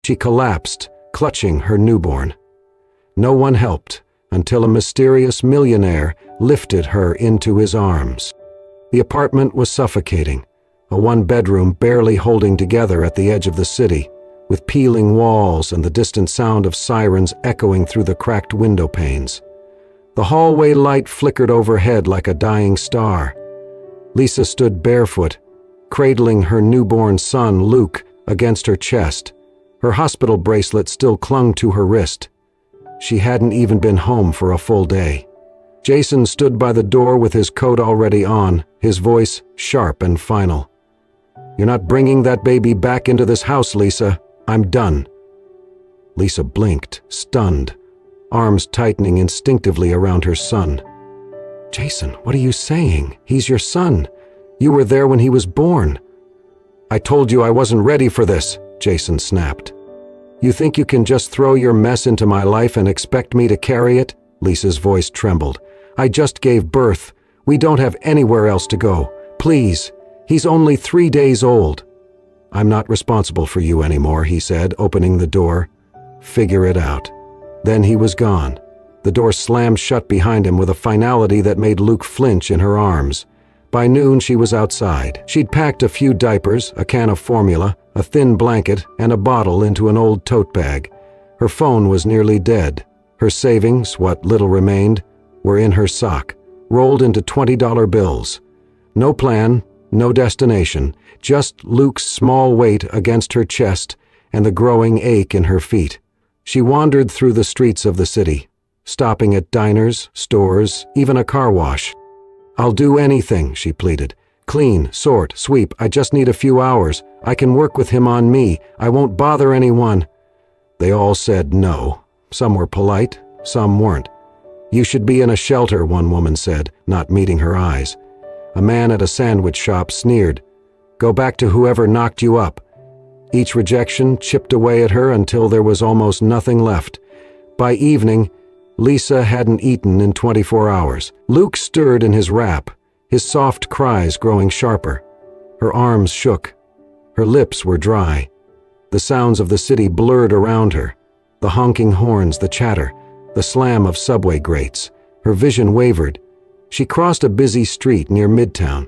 She collapsed, clutching her newborn. No one helped until a mysterious millionaire lifted her into his arms. The apartment was suffocating, a one-bedroom barely holding together at the edge of the city, with peeling walls and the distant sound of sirens echoing through the cracked window panes. The hallway light flickered overhead like a dying star. Lisa stood barefoot, cradling her newborn son, Luke, against her chest. Her hospital bracelet still clung to her wrist. She hadn't even been home for a full day. Jason stood by the door with his coat already on, his voice sharp and final. "You're not bringing that baby back into this house, Lisa. I'm done." Lisa blinked, stunned, arms tightening instinctively around her son. "Jason, what are you saying? He's your son. You were there when he was born." "I told you I wasn't ready for this," Jason snapped. "You think you can just throw your mess into my life and expect me to carry it?" Lisa's voice trembled. "I just gave birth. We don't have anywhere else to go. Please, he's only 3 days old." "I'm not responsible for you anymore," he said, opening the door. "Figure it out." Then he was gone. The door slammed shut behind him with a finality that made Luke flinch in her arms. By noon, she was outside. She'd packed a few diapers, a can of formula, a thin blanket, and a bottle into an old tote bag. Her phone was nearly dead. Her savings, what little remained, were in her sock, rolled into $20 bills. No plan, no destination, just Luke's small weight against her chest and the growing ache in her feet. She wandered through the streets of the city, stopping at diners, stores, even a car wash. "I'll do anything," she pleaded. "Clean, sort, sweep. I just need a few hours. I can work with him on me. I won't bother anyone." They all said no. Some were polite, some weren't. "You should be in a shelter," one woman said, not meeting her eyes. A man at a sandwich shop sneered. "Go back to whoever knocked you up." Each rejection chipped away at her until there was almost nothing left. By evening, Lisa hadn't eaten in 24 hours. Luke stirred in his wrap, his soft cries growing sharper. Her arms shook. Her lips were dry. The sounds of the city blurred around her. The honking horns, the chatter, the slam of subway grates. Her vision wavered. She crossed a busy street near Midtown.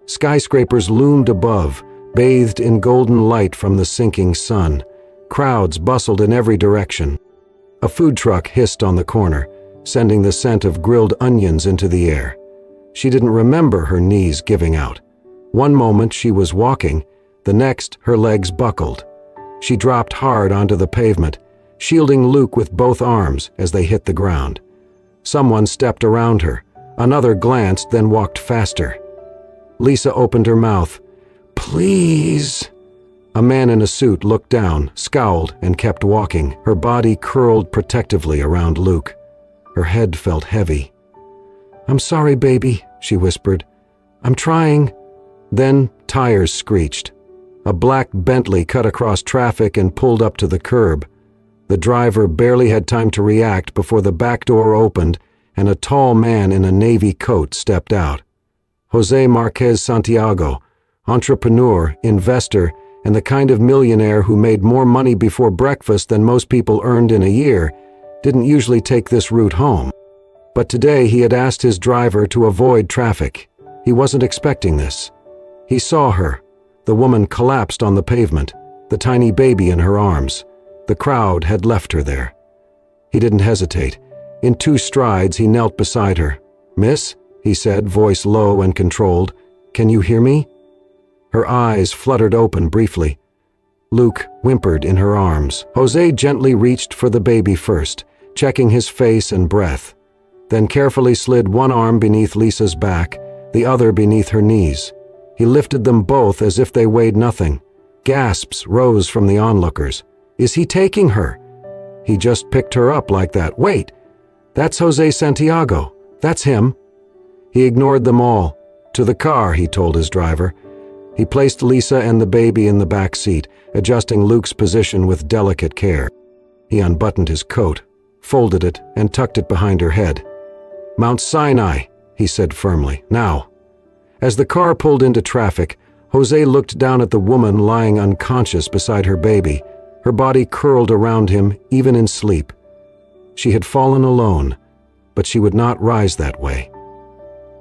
Skyscrapers loomed above, bathed in golden light from the sinking sun. Crowds bustled in every direction. A food truck hissed on the corner, sending the scent of grilled onions into the air. She didn't remember her knees giving out. One moment she was walking, the next her legs buckled. She dropped hard onto the pavement, shielding Luke with both arms as they hit the ground. Someone stepped around her. Another glanced, then walked faster. Lisa opened her mouth. "Please." A man in a suit looked down, scowled, and kept walking. Her body curled protectively around Luke. Her head felt heavy. "I'm sorry, baby," she whispered. "I'm trying." Then tires screeched. A black Bentley cut across traffic and pulled up to the curb. The driver barely had time to react before the back door opened and a tall man in a navy coat stepped out. Jose Marquez Santiago, entrepreneur, investor, and the kind of millionaire who made more money before breakfast than most people earned in a year, didn't usually take this route home. But today he had asked his driver to avoid traffic. He wasn't expecting this. He saw her. The woman collapsed on the pavement, the tiny baby in her arms. The crowd had left her there. He didn't hesitate. In 2 strides he knelt beside her. "Miss," he said, voice low and controlled, "can you hear me?" Her eyes fluttered open briefly. Luke whimpered in her arms. Jose gently reached for the baby first, checking his face and breath, then carefully slid one arm beneath Lisa's back, the other beneath her knees. He lifted them both as if they weighed nothing. Gasps rose from the onlookers. "Is he taking her?" "He just picked her up like that." "Wait! That's Jose Santiago. That's him." He ignored them all. "To the car," he told his driver. He placed Lisa and the baby in the back seat, adjusting Luke's position with delicate care. He unbuttoned his coat, folded it, and tucked it behind her head. "Mount Sinai," he said firmly. "Now." As the car pulled into traffic, Jose looked down at the woman lying unconscious beside her baby, Her body curled around him even in sleep. She had fallen alone, but she would not rise that way.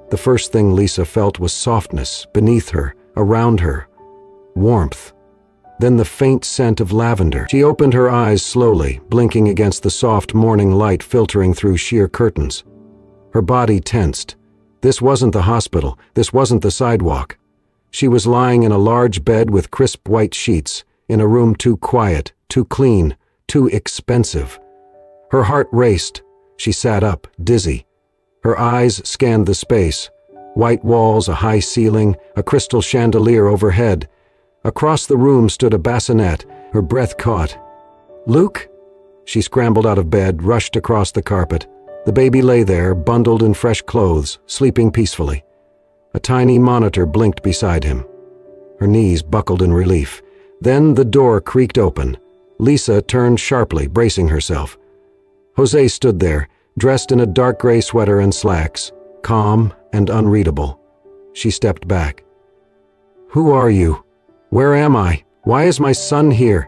The first thing Lisa felt was softness beneath her, around her, warmth. Then the faint scent of lavender. She opened her eyes slowly, blinking against the soft morning light filtering through sheer curtains. Her body tensed. This wasn't the hospital. This wasn't the sidewalk. She was lying in a large bed with crisp white sheets, in a room too quiet, too clean, too expensive. Her heart raced. She sat up, dizzy. Her eyes scanned the space. White walls, a high ceiling, a crystal chandelier overhead. Across the room stood a bassinet, her breath caught. "Luke?" She scrambled out of bed, rushed across the carpet. The baby lay there, bundled in fresh clothes, sleeping peacefully. A tiny monitor blinked beside him. Her knees buckled in relief. Then the door creaked open. Lisa turned sharply, bracing herself. Jose stood there, dressed in a dark gray sweater and slacks, calm and unreadable. She stepped back. "Who are you? Where am I? Why is my son here?"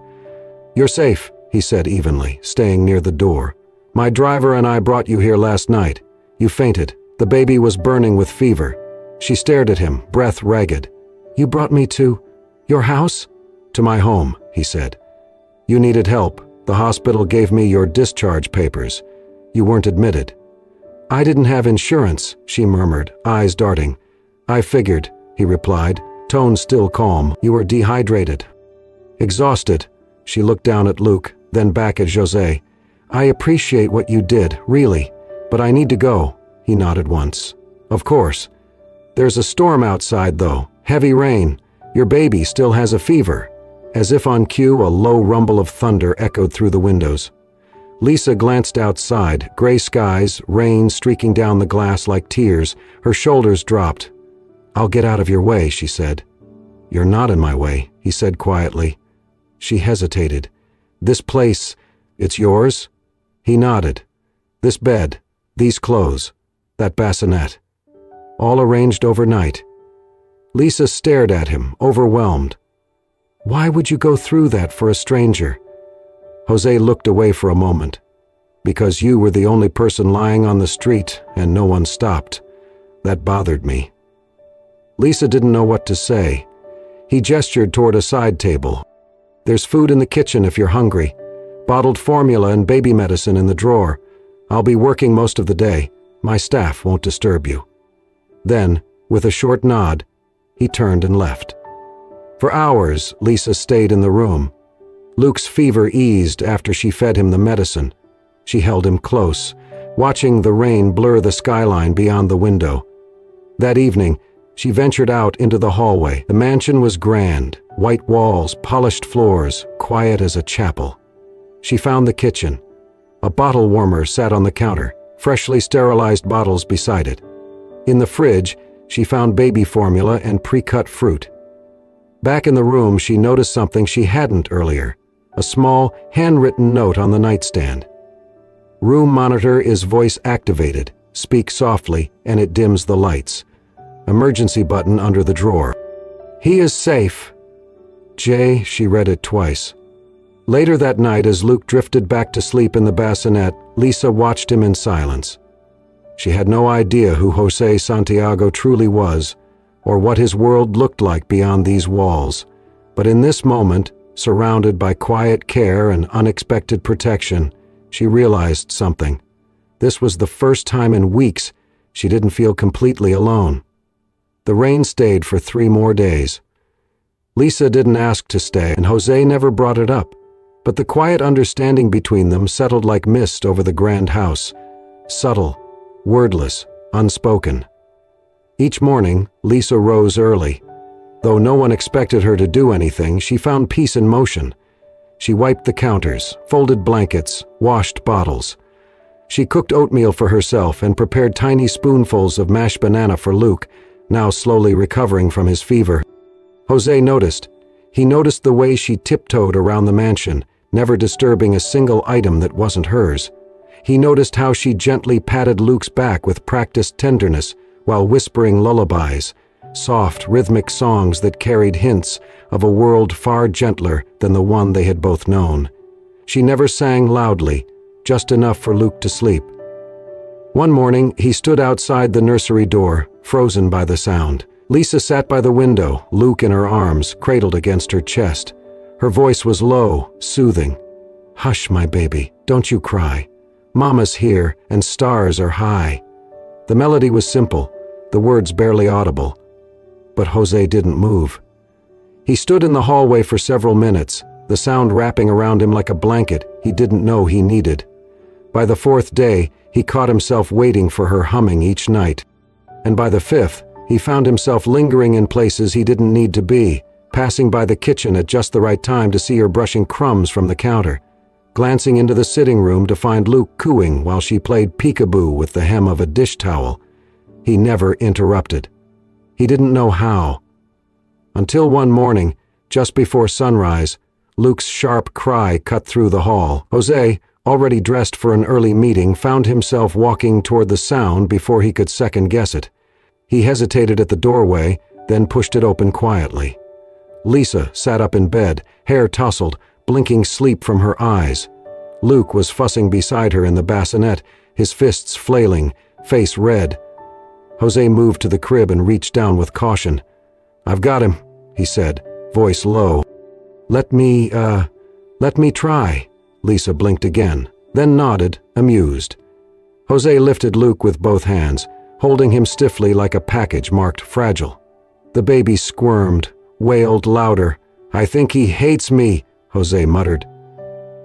"You're safe," he said evenly, staying near the door. "My driver and I brought you here last night. You fainted. The baby was burning with fever." She stared at him, breath ragged. "You brought me to your house?" "To my home," he said. "You needed help. The hospital gave me your discharge papers. You weren't admitted." "I didn't have insurance," she murmured, eyes darting. "I figured," he replied, tone still calm. "You were dehydrated." Exhausted, she looked down at Luke, then back at Jose. "I appreciate what you did, really, but I need to go," he nodded once. "Of course. There's a storm outside, though. Heavy rain. Your baby still has a fever." As if on cue, a low rumble of thunder echoed through the windows. Lisa glanced outside, gray skies, rain streaking down the glass like tears. Her shoulders dropped. "I'll get out of your way," she said. "You're not in my way," he said quietly. She hesitated. "This place, it's yours?" He nodded. "This bed, these clothes, that bassinet. All arranged overnight." Lisa stared at him, overwhelmed. "Why would you go through that for a stranger?" Jose looked away for a moment. "Because you were the only person lying on the street and no one stopped. That bothered me." Lisa didn't know what to say. He gestured toward a side table. "There's food in the kitchen if you're hungry. Bottled formula and baby medicine in the drawer. I'll be working most of the day. My staff won't disturb you." Then, with a short nod, he turned and left. For hours, Lisa stayed in the room. Luke's fever eased after she fed him the medicine. She held him close, watching the rain blur the skyline beyond the window. That evening, she ventured out into the hallway. The mansion was grand, white walls, polished floors, quiet as a chapel. She found the kitchen. A bottle warmer sat on the counter, freshly sterilized bottles beside it. In the fridge, she found baby formula and pre-cut fruit. Back in the room, she noticed something she hadn't earlier, a small, handwritten note on the nightstand. "Room monitor is voice activated. Speak softly, and it dims the lights." Emergency button under the drawer. "He is safe." "Jay," she read it twice. Later that night, as Luke drifted back to sleep in the bassinet, Lisa watched him in silence. She had no idea who Jose Santiago truly was, or what his world looked like beyond these walls. But in this moment, surrounded by quiet care and unexpected protection, she realized something. This was the first time in weeks she didn't feel completely alone. The rain stayed for 3 more days. Lisa didn't ask to stay, and Jose never brought it up. But the quiet understanding between them settled like mist over the grand house. Subtle, wordless, unspoken. Each morning, Lisa rose early. Though no one expected her to do anything, she found peace in motion. She wiped the counters, folded blankets, washed bottles. She cooked oatmeal for herself and prepared tiny spoonfuls of mashed banana for Luke, now slowly recovering from his fever. Jose noticed. He noticed the way she tiptoed around the mansion, never disturbing a single item that wasn't hers. He noticed how she gently patted Luke's back with practiced tenderness while whispering lullabies, soft, rhythmic songs that carried hints of a world far gentler than the one they had both known. She never sang loudly, just enough for Luke to sleep. One morning, he stood outside the nursery door, frozen by the sound. Lisa sat by the window, Luke in her arms, cradled against her chest. Her voice was low, soothing. "Hush, my baby, don't you cry. Mama's here, and stars are high." The melody was simple, the words barely audible. But Jose didn't move. He stood in the hallway for several minutes, the sound wrapping around him like a blanket he didn't know he needed. By the fourth day, he caught himself waiting for her humming each night. And by the fifth, he found himself lingering in places he didn't need to be, passing by the kitchen at just the right time to see her brushing crumbs from the counter, glancing into the sitting room to find Luke cooing while she played peekaboo with the hem of a dish towel. He never interrupted. He didn't know how. Until one morning, just before sunrise, Luke's sharp cry cut through the hall. Jose, already dressed for an early meeting, found himself walking toward the sound before he could second-guess it. He hesitated at the doorway, then pushed it open quietly. Lisa sat up in bed, hair tousled, blinking sleep from her eyes. Luke was fussing beside her in the bassinet, his fists flailing, face red. Jose moved to the crib and reached down with caution. "I've got him," he said, voice low. Let me try." Lisa blinked again, then nodded, amused. Jose lifted Luke with both hands, holding him stiffly like a package marked fragile. The baby squirmed, wailed louder. "I think he hates me," Jose muttered.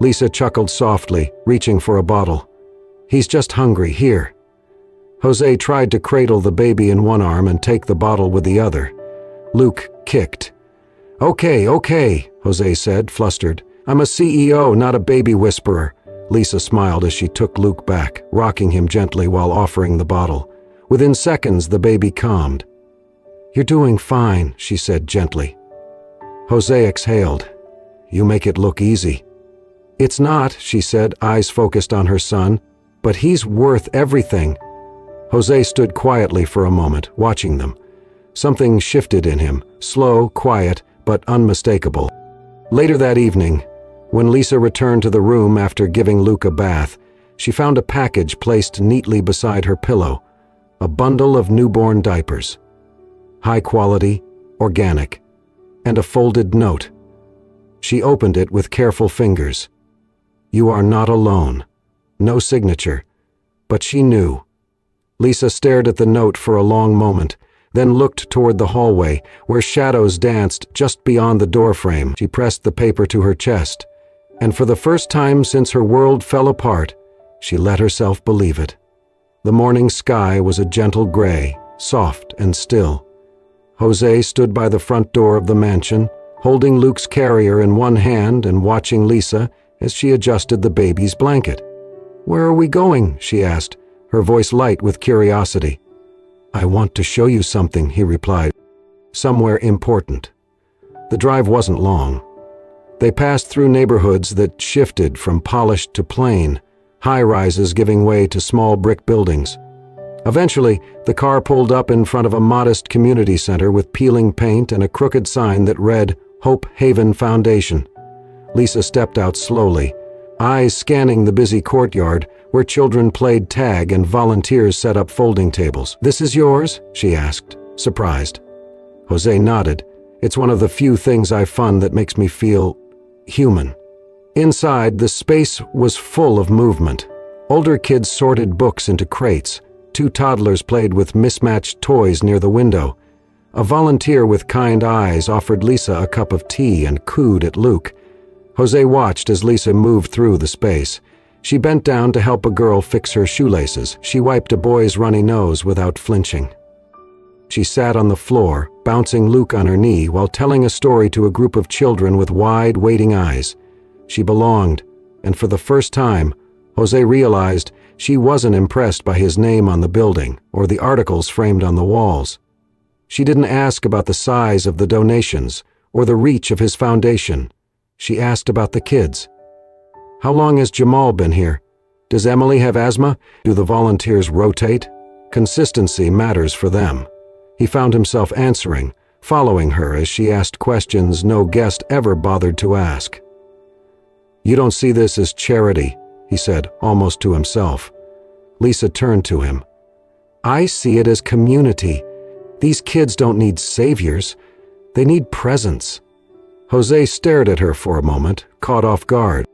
Lisa chuckled softly, reaching for a bottle. "He's just hungry, here." Jose tried to cradle the baby in one arm and take the bottle with the other. Luke kicked. Okay, Jose said, flustered. "I'm a CEO, not a baby whisperer." Lisa smiled as she took Luke back, rocking him gently while offering the bottle. Within seconds, the baby calmed. "You're doing fine," she said gently. Jose exhaled. "You make it look easy." "It's not," she said, eyes focused on her son, "but he's worth everything." Jose stood quietly for a moment, watching them. Something shifted in him, slow, quiet, but unmistakable. Later that evening, when Lisa returned to the room after giving Luke a bath, she found a package placed neatly beside her pillow, a bundle of newborn diapers. High quality, organic, and a folded note. She opened it with careful fingers. "You are not alone." No signature, but she knew. Lisa stared at the note for a long moment, then looked toward the hallway, where shadows danced just beyond the doorframe. She pressed the paper to her chest, and for the first time since her world fell apart, she let herself believe it. The morning sky was a gentle gray, soft and still. Jose stood by the front door of the mansion, holding Luke's carrier in one hand and watching Lisa as she adjusted the baby's blanket. "Where are we going?" she asked, her voice light with curiosity. "I want to show you something," he replied. "Somewhere important." The drive wasn't long. They passed through neighborhoods that shifted from polished to plain, high-rises giving way to small brick buildings. Eventually, the car pulled up in front of a modest community center with peeling paint and a crooked sign that read, "Hope Haven Foundation." Lisa stepped out slowly, eyes scanning the busy courtyard where children played tag and volunteers set up folding tables. "This is yours?" she asked, surprised. Jose nodded. "It's one of the few things I fund that makes me feel human." Inside, the space was full of movement. Older kids sorted books into crates. Two toddlers played with mismatched toys near the window. A volunteer with kind eyes offered Lisa a cup of tea and cooed at Luke. Jose watched as Lisa moved through the space. She bent down to help a girl fix her shoelaces. She wiped a boy's runny nose without flinching. She sat on the floor, bouncing Luke on her knee while telling a story to a group of children with wide, waiting eyes. She belonged, and for the first time, Jose realized she wasn't impressed by his name on the building or the articles framed on the walls. She didn't ask about the size of the donations or the reach of his foundation. She asked about the kids. "How long has Jamal been here? Does Emily have asthma? Do the volunteers rotate?" Consistency matters for them. He found himself answering, following her as she asked questions no guest ever bothered to ask. "You don't see this as charity," he said, almost to himself. Lisa turned to him. "I see it as community. These kids don't need saviors. They need presents." Jose stared at her for a moment, caught off guard.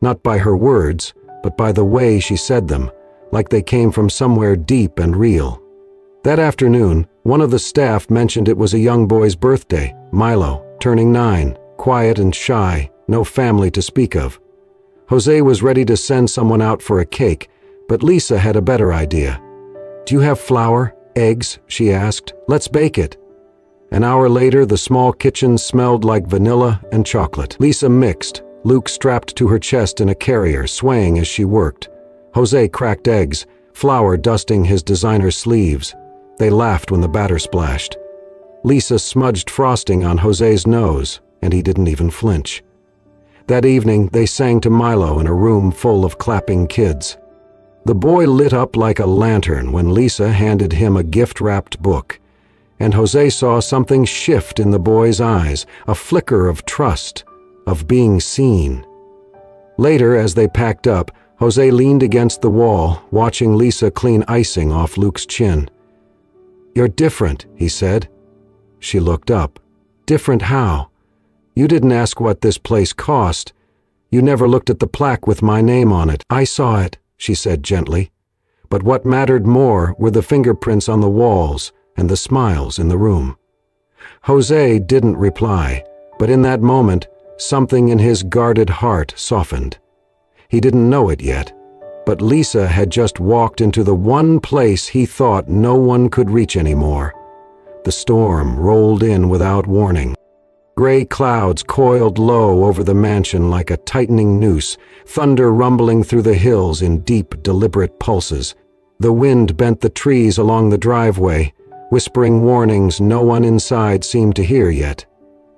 Not by her words, but by the way she said them, like they came from somewhere deep and real. That afternoon, one of the staff mentioned it was a young boy's birthday, Milo, turning 9, quiet and shy, no family to speak of. Jose was ready to send someone out for a cake, but Lisa had a better idea. "Do you have flour, eggs?" she asked. "Let's bake it." An hour later, the small kitchen smelled like vanilla and chocolate. Lisa mixed, Luke strapped to her chest in a carrier, swaying as she worked. Jose cracked eggs, flour dusting his designer sleeves. They laughed when the batter splashed. Lisa smudged frosting on Jose's nose, and he didn't even flinch. That evening, they sang to Milo in a room full of clapping kids. The boy lit up like a lantern when Lisa handed him a gift-wrapped book, and Jose saw something shift in the boy's eyes, a flicker of trust, of being seen. Later, as they packed up, Jose leaned against the wall, watching Lisa clean icing off Luke's chin. "You're different," he said. She looked up. "Different how? You didn't ask what this place cost. You never looked at the plaque with my name on it." "I saw it," she said gently. But what mattered more were the fingerprints on the walls and the smiles in the room. Jose didn't reply, but in that moment, something in his guarded heart softened. He didn't know it yet, but Lisa had just walked into the one place he thought no one could reach anymore. The storm rolled in without warning. Gray clouds coiled low over the mansion like a tightening noose, thunder rumbling through the hills in deep, deliberate pulses. The wind bent the trees along the driveway, whispering warnings no one inside seemed to hear yet.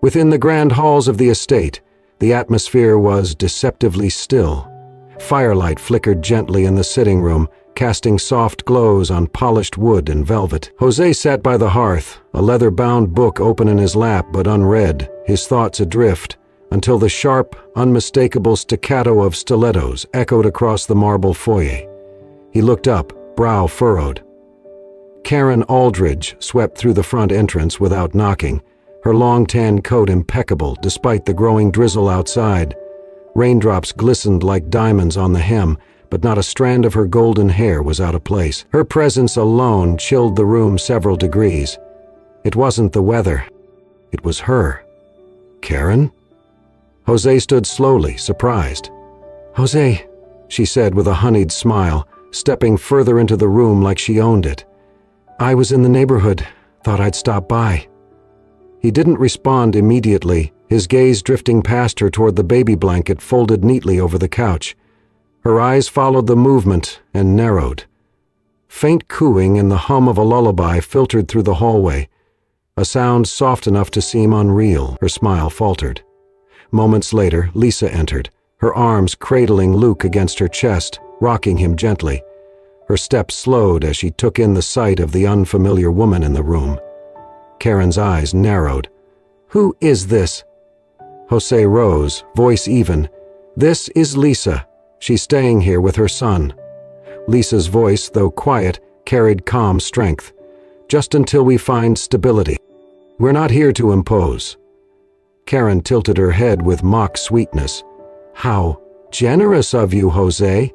Within the grand halls of the estate, the atmosphere was deceptively still. Firelight flickered gently in the sitting room, casting soft glows on polished wood and velvet. Jose sat by the hearth, a leather-bound book open in his lap but unread, his thoughts adrift, until the sharp, unmistakable staccato of stilettos echoed across the marble foyer. He looked up, brow furrowed. Karen Aldridge swept through the front entrance without knocking, her long tan coat impeccable despite the growing drizzle outside. Raindrops glistened like diamonds on the hem, but not a strand of her golden hair was out of place. Her presence alone chilled the room several degrees. It wasn't the weather. It was her. Karen? Jose stood slowly, surprised. "Jose," she said with a honeyed smile, stepping further into the room like she owned it. "I was in the neighborhood. Thought I'd stop by." He didn't respond immediately, his gaze drifting past her toward the baby blanket folded neatly over the couch. Her eyes followed the movement and narrowed. Faint cooing and the hum of a lullaby filtered through the hallway, a sound soft enough to seem unreal. Her smile faltered. Moments later, Lisa entered, her arms cradling Luke against her chest, rocking him gently. Her steps slowed as she took in the sight of the unfamiliar woman in the room. Karen's eyes narrowed. "Who is this?" Jose rose, voice even. "This is Lisa. She's staying here with her son." Lisa's voice, though quiet, carried calm strength. "Just until we find stability. We're not here to impose." Karen tilted her head with mock sweetness. "How generous of you, Jose."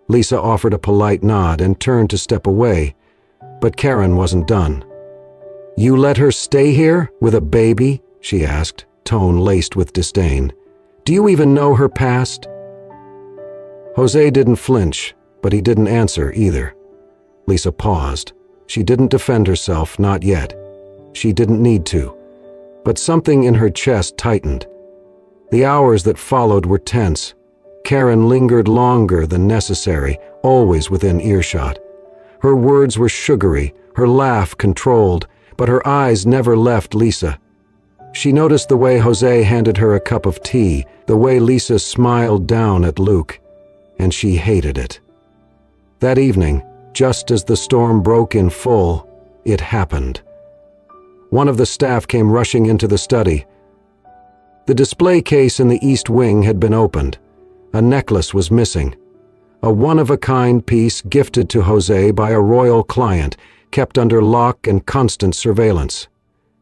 Lisa offered a polite nod and turned to step away, but Karen wasn't done. "You let her stay here with a baby?" she asked, tone laced with disdain. "Do you even know her past?" Jose didn't flinch, but he didn't answer either. Lisa paused. She didn't defend herself, not yet. She didn't need to. But something in her chest tightened. The hours that followed were tense. Karen lingered longer than necessary, always within earshot. Her words were sugary, her laugh controlled, but her eyes never left Lisa. She noticed the way Jose handed her a cup of tea, the way Lisa smiled down at Luke, and she hated it. That evening, just as the storm broke in full, it happened. One of the staff came rushing into the study. The display case in the east wing had been opened. A necklace was missing. A one-of-a-kind piece gifted to Jose by a royal client, kept under lock and constant surveillance.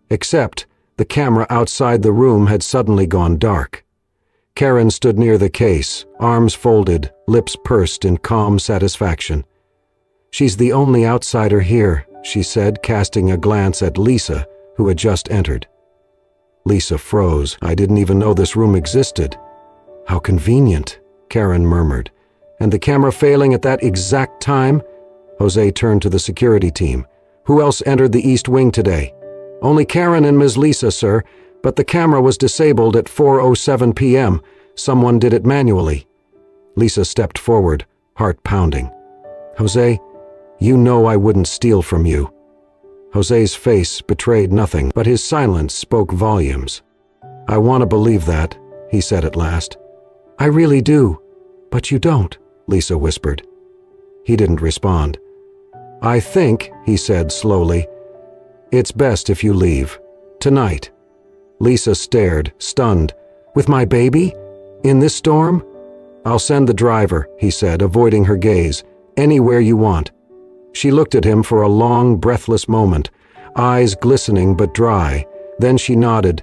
Except the camera outside the room had suddenly gone dark. Karen stood near the case, arms folded, lips pursed in calm satisfaction. "She's the only outsider here," she said, casting a glance at Lisa, who had just entered. Lisa froze. "I didn't even know this room existed." "How convenient," Karen murmured. "And the camera failing at that exact time?" Jose turned to the security team. "Who else entered the East Wing today?" "Only Karen and Ms. Lisa, sir, but the camera was disabled at 4:07 p.m. Someone did it manually." Lisa stepped forward, heart pounding. "Jose, you know I wouldn't steal from you." Jose's face betrayed nothing, but his silence spoke volumes. "I want to believe that," he said at last. "I really do, but you don't," Lisa whispered. He didn't respond. "I think," he said slowly, "it's best if you leave. Tonight." Lisa stared, stunned. "With my baby? In this storm?" "I'll send the driver," he said, avoiding her gaze. "Anywhere you want." She looked at him for a long, breathless moment, eyes glistening but dry. Then she nodded.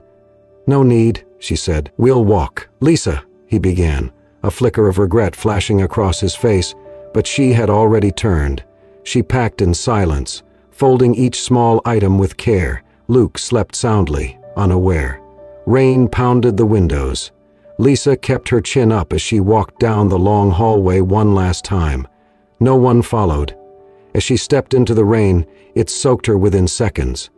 "No need," she said. "We'll walk." "Lisa," he began, a flicker of regret flashing across his face, but she had already turned. She packed in silence, folding each small item with care. Luke slept soundly, unaware. Rain pounded the windows. Lisa kept her chin up as she walked down the long hallway one last time. No one followed. As she stepped into the rain, it soaked her within seconds.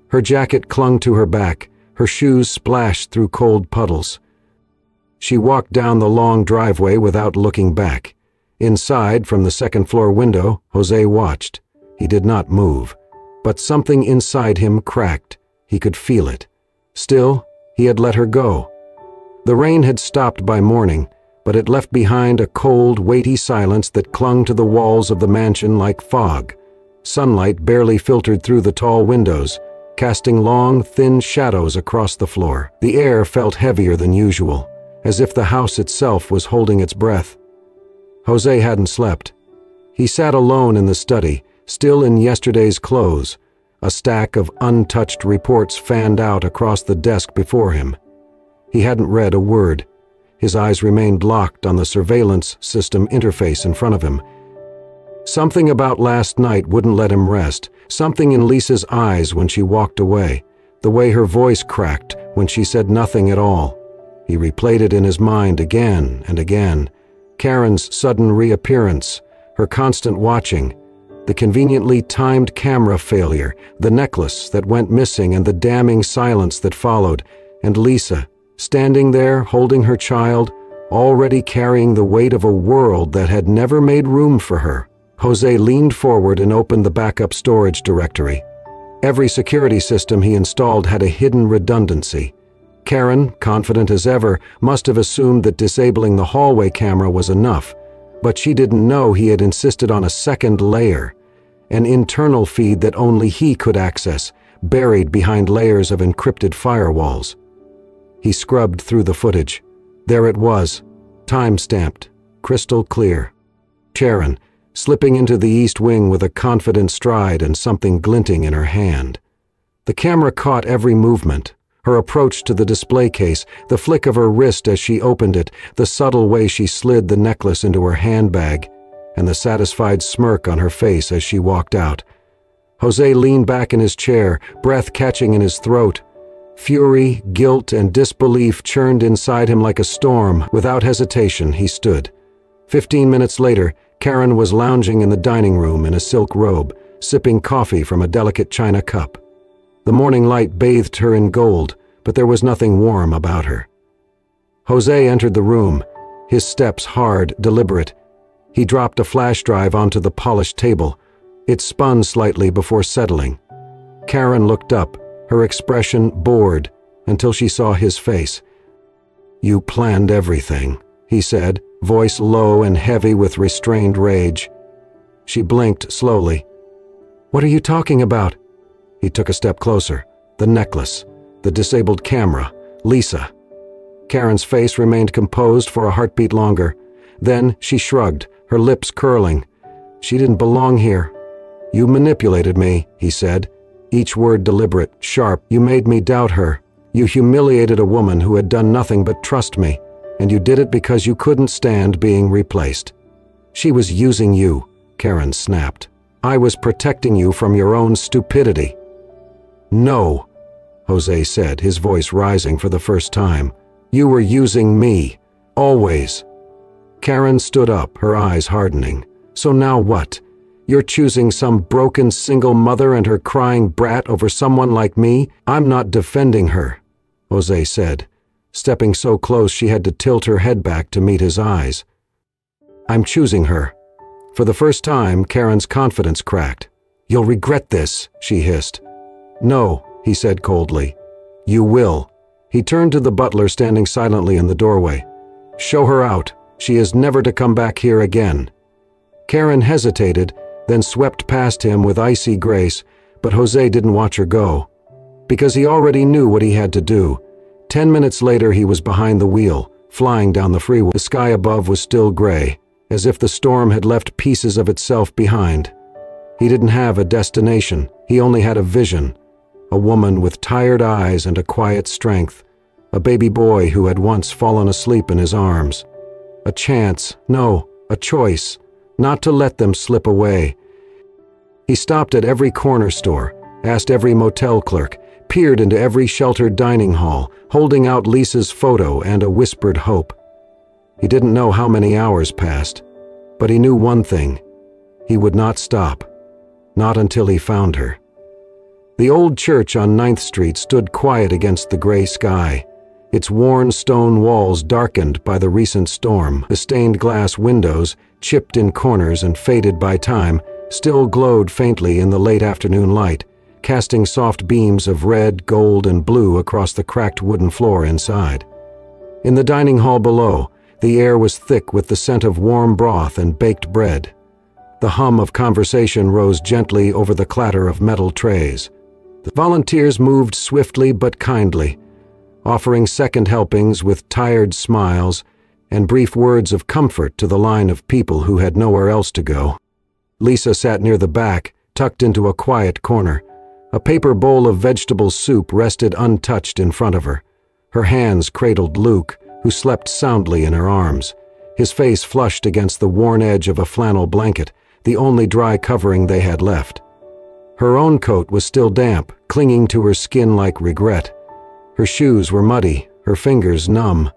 Her jacket clung to her back, her shoes splashed through cold puddles. She walked down the long driveway without looking back. Inside, from the second-floor window, Jose watched. He did not move, but something inside him cracked. He could feel it. Still, he had let her go. The rain had stopped by morning, but it left behind a cold, weighty silence that clung to the walls of the mansion like fog. Sunlight barely filtered through the tall windows, casting long, thin shadows across the floor. The air felt heavier than usual, as if the house itself was holding its breath. Jose hadn't slept. He sat alone in the study, still in yesterday's clothes, a stack of untouched reports fanned out across the desk before him. He hadn't read a word. His eyes remained locked on the surveillance system interface in front of him. Something about last night wouldn't let him rest, something in Lisa's eyes when she walked away, the way her voice cracked when she said nothing at all. He replayed it in his mind again and again. Karen's sudden reappearance, her constant watching, the conveniently timed camera failure, the necklace that went missing and the damning silence that followed, and Lisa, standing there holding her child, already carrying the weight of a world that had never made room for her. Jose leaned forward and opened the backup storage directory. Every security system he installed had a hidden redundancy. Karen, confident as ever, must have assumed that disabling the hallway camera was enough, but she didn't know he had insisted on a second layer, an internal feed that only he could access, buried behind layers of encrypted firewalls. He scrubbed through the footage. There it was, time-stamped, crystal clear. Karen, slipping into the east wing with a confident stride and something glinting in her hand. The camera caught every movement. Her approach to the display case, the flick of her wrist as she opened it, the subtle way she slid the necklace into her handbag, and the satisfied smirk on her face as she walked out. Jose leaned back in his chair, breath catching in his throat. Fury, guilt, and disbelief churned inside him like a storm. Without hesitation, he stood. 15 minutes later, Karen was lounging in the dining room in a silk robe, sipping coffee from a delicate china cup. The morning light bathed her in gold, but there was nothing warm about her. Jose entered the room, his steps hard, deliberate. He dropped a flash drive onto the polished table. It spun slightly before settling. Karen looked up, her expression bored, until she saw his face. "You planned everything," he said, voice low and heavy with restrained rage. She blinked slowly. "What are you talking about?" He took a step closer. The necklace, the disabled camera, Lisa. Karen's face remained composed for a heartbeat longer. Then she shrugged, her lips curling. She didn't belong here. You manipulated me, he said, each word deliberate, sharp. You made me doubt her. You humiliated a woman who had done nothing but trust me, and you did it because you couldn't stand being replaced. She was using you, Karen snapped. I was protecting you from your own stupidity. No, Jose said, his voice rising for the first time. You were using me. Always. Karen stood up, her eyes hardening. So now what? You're choosing some broken single mother and her crying brat over someone like me? I'm not defending her, Jose said, stepping so close she had to tilt her head back to meet his eyes. I'm choosing her. For the first time, Karen's confidence cracked. You'll regret this, she hissed. No, he said coldly. You will. He turned to the butler standing silently in the doorway. Show her out. She is never to come back here again. Karen hesitated, then swept past him with icy grace, but Jose didn't watch her go. Because he already knew what he had to do. 10 minutes later he was behind the wheel, flying down the freeway. The sky above was still gray, as if the storm had left pieces of itself behind. He didn't have a destination, he only had a vision. A woman with tired eyes and a quiet strength. A baby boy who had once fallen asleep in his arms. A chance, no, a choice, not to let them slip away. He stopped at every corner store, asked every motel clerk, peered into every sheltered dining hall, holding out Lisa's photo and a whispered hope. He didn't know how many hours passed, but he knew one thing. He would not stop. Not until he found her. The old church on 9th Street stood quiet against the gray sky, its worn stone walls darkened by the recent storm. The stained glass windows, chipped in corners and faded by time, still glowed faintly in the late afternoon light, casting soft beams of red, gold, and blue across the cracked wooden floor inside. In the dining hall below, the air was thick with the scent of warm broth and baked bread. The hum of conversation rose gently over the clatter of metal trays. The volunteers moved swiftly but kindly, offering second helpings with tired smiles and brief words of comfort to the line of people who had nowhere else to go. Lisa sat near the back, tucked into a quiet corner. A paper bowl of vegetable soup rested untouched in front of her. Her hands cradled Luke, who slept soundly in her arms, his face flushed against the worn edge of a flannel blanket, the only dry covering they had left. Her own coat was still damp, clinging to her skin like regret. Her shoes were muddy, her fingers numb,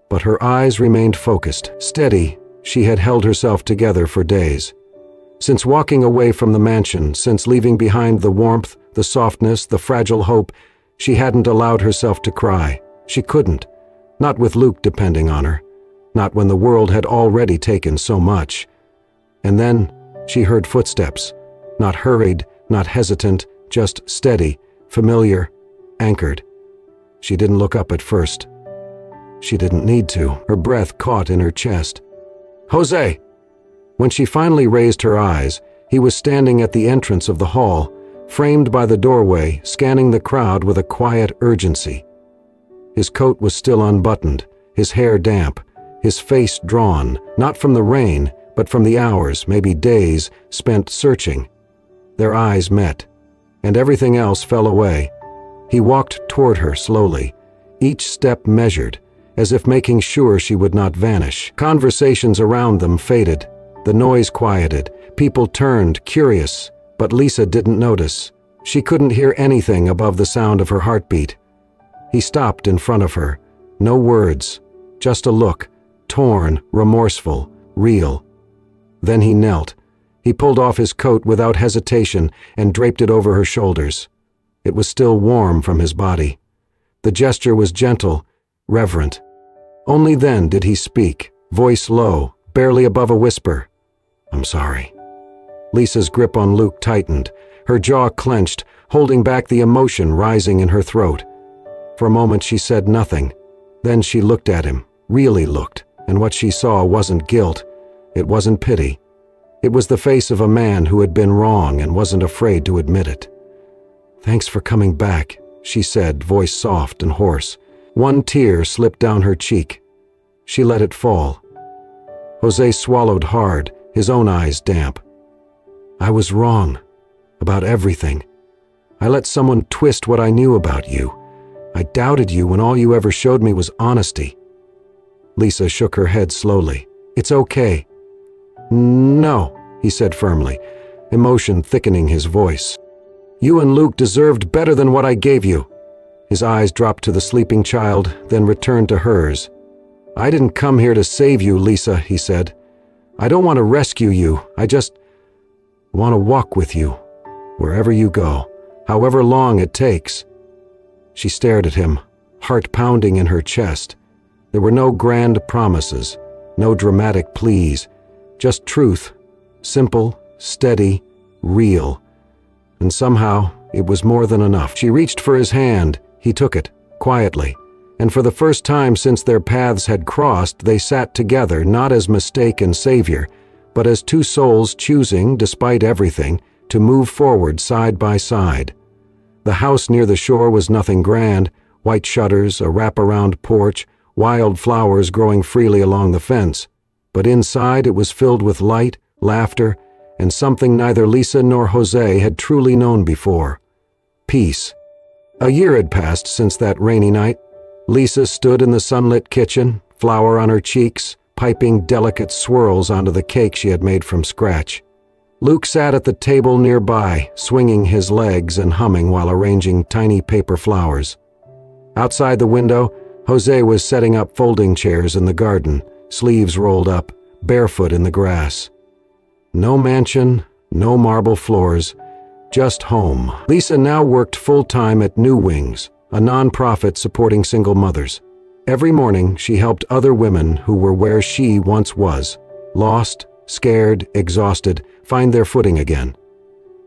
but her eyes remained focused, steady. She had held herself together for days. Since walking away from the mansion, since leaving behind the warmth, the softness, the fragile hope, she hadn't allowed herself to cry. She couldn't, not with Luke depending on her, not when the world had already taken so much. And then she heard footsteps, not hurried, not hesitant, just steady, familiar, anchored. She didn't look up at first. She didn't need to. Her breath caught in her chest. Jose! When she finally raised her eyes, he was standing at the entrance of the hall, framed by the doorway, scanning the crowd with a quiet urgency. His coat was still unbuttoned, his hair damp, his face drawn, not from the rain, but from the hours, maybe days, spent searching. Their eyes met, and everything else fell away. He walked toward her slowly, each step measured, as if making sure she would not vanish. Conversations around them faded. The noise quieted. People turned, curious, but Lisa didn't notice. She couldn't hear anything above the sound of her heartbeat. He stopped in front of her. No words, just a look, torn, remorseful, real. Then he knelt. He pulled off his coat without hesitation and draped it over her shoulders. It was still warm from his body. The gesture was gentle, reverent. Only then did he speak, voice low, barely above a whisper. I'm sorry. Lisa's grip on Luke tightened, her jaw clenched, holding back the emotion rising in her throat. For a moment she said nothing. Then she looked at him, really looked, and what she saw wasn't guilt. It wasn't pity. It was the face of a man who had been wrong and wasn't afraid to admit it. "Thanks for coming back," she said, voice soft and hoarse. One tear slipped down her cheek. She let it fall. Jose swallowed hard, his own eyes damp. "I was wrong. About everything. I let someone twist what I knew about you. I doubted you when all you ever showed me was honesty." Lisa shook her head slowly. "It's okay." "No," he said firmly, emotion thickening his voice. "You and Luke deserved better than what I gave you." His eyes dropped to the sleeping child, then returned to hers. "I didn't come here to save you, Lisa," he said. "I don't want to rescue you. I just want to walk with you, wherever you go, however long it takes." She stared at him, heart pounding in her chest. There were no grand promises, no dramatic pleas, just truth, simple, steady, real. And somehow, it was more than enough. She reached for his hand. He took it, quietly. And for the first time since their paths had crossed, they sat together, not as mistake and savior, but as two souls choosing, despite everything, to move forward side by side. The house near the shore was nothing grand, white shutters, a wraparound porch, wild flowers growing freely along the fence. But inside it was filled with light, laughter, and something neither Lisa nor Jose had truly known before: peace. A year had passed since that rainy night. Lisa stood in the sunlit kitchen, flour on her cheeks, piping delicate swirls onto the cake she had made from scratch. Luke sat at the table nearby, swinging his legs and humming while arranging tiny paper flowers. Outside the window, Jose was setting up folding chairs in the garden, sleeves rolled up, barefoot in the grass. No mansion, no marble floors, just home. Lisa now worked full-time at New Wings, a non-profit supporting single mothers. Every morning, she helped other women who were where she once was, lost, scared, exhausted, find their footing again.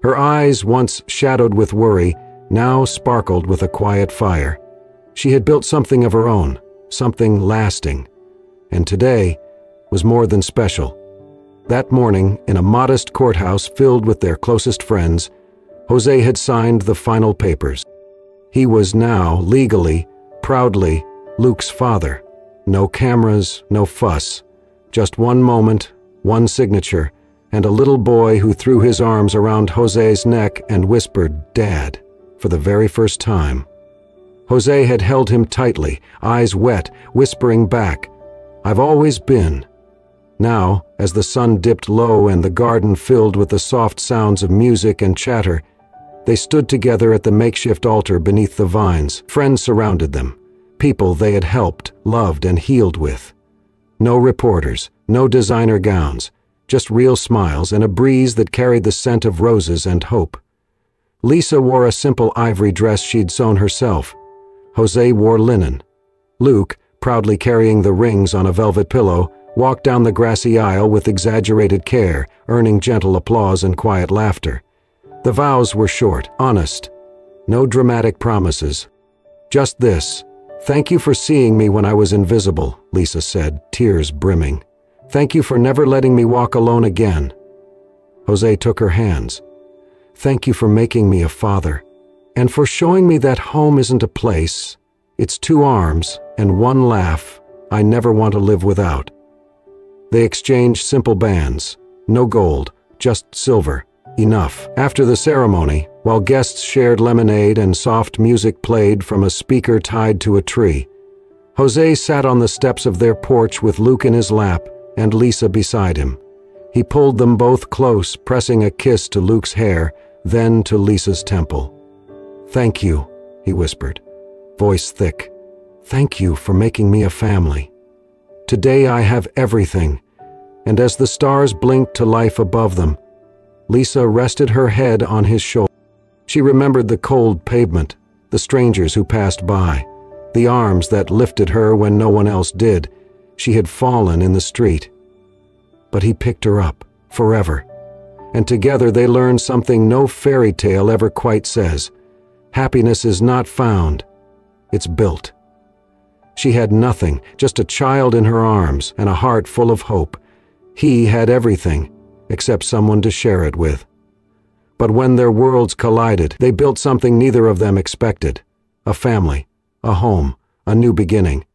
Her eyes, once shadowed with worry, now sparkled with a quiet fire. She had built something of her own, something lasting, and today was more than special. That morning, in a modest courthouse filled with their closest friends, Jose had signed the final papers. He was now, legally, proudly, Luke's father. No cameras, no fuss, just one moment, one signature, and a little boy who threw his arms around Jose's neck and whispered, "Dad," for the very first time. Jose had held him tightly, eyes wet, whispering back, "I've always been." Now, as the sun dipped low and the garden filled with the soft sounds of music and chatter, they stood together at the makeshift altar beneath the vines. Friends surrounded them, people they had helped, loved, and healed with. No reporters, no designer gowns, just real smiles and a breeze that carried the scent of roses and hope. Lisa wore a simple ivory dress she'd sewn herself. Jose wore linen. Luke, proudly carrying the rings on a velvet pillow, walked down the grassy aisle with exaggerated care, earning gentle applause and quiet laughter. The vows were short, honest. No dramatic promises. Just this: "Thank you for seeing me when I was invisible," Lisa said, tears brimming. "Thank you for never letting me walk alone again." Jose took her hands. "Thank you for making me a father, and for showing me that home isn't a place. It's two arms and one laugh I never want to live without." They exchanged simple bands, no gold, just silver, enough. After the ceremony, while guests shared lemonade and soft music played from a speaker tied to a tree, Jose sat on the steps of their porch with Luke in his lap and Lisa beside him. He pulled them both close, pressing a kiss to Luke's hair, then to Lisa's temple. "Thank you," he whispered, voice thick. "Thank you for making me a family. Today I have everything." And as the stars blinked to life above them, Lisa rested her head on his shoulder. She remembered the cold pavement, the strangers who passed by, the arms that lifted her when no one else did. She had fallen in the street. But he picked her up, forever. And together they learned something no fairy tale ever quite says: happiness is not found, it's built. She had nothing, just a child in her arms and a heart full of hope. He had everything, except someone to share it with. But when their worlds collided, they built something neither of them expected: a family, a home, a new beginning.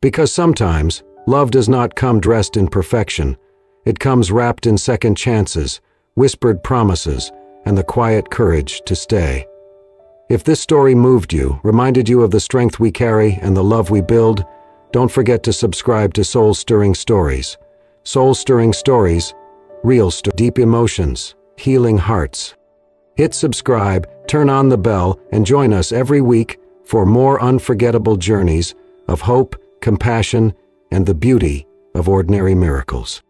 Because sometimes, love does not come dressed in perfection. It comes wrapped in second chances, whispered promises, and the quiet courage to stay. If this story moved you, reminded you of the strength we carry and the love we build, don't forget to subscribe to Soul-Stirring Stories. Soul-Stirring Stories, deep emotions, healing hearts. Hit subscribe, turn on the bell, and join us every week for more unforgettable journeys of hope, compassion, and the beauty of ordinary miracles.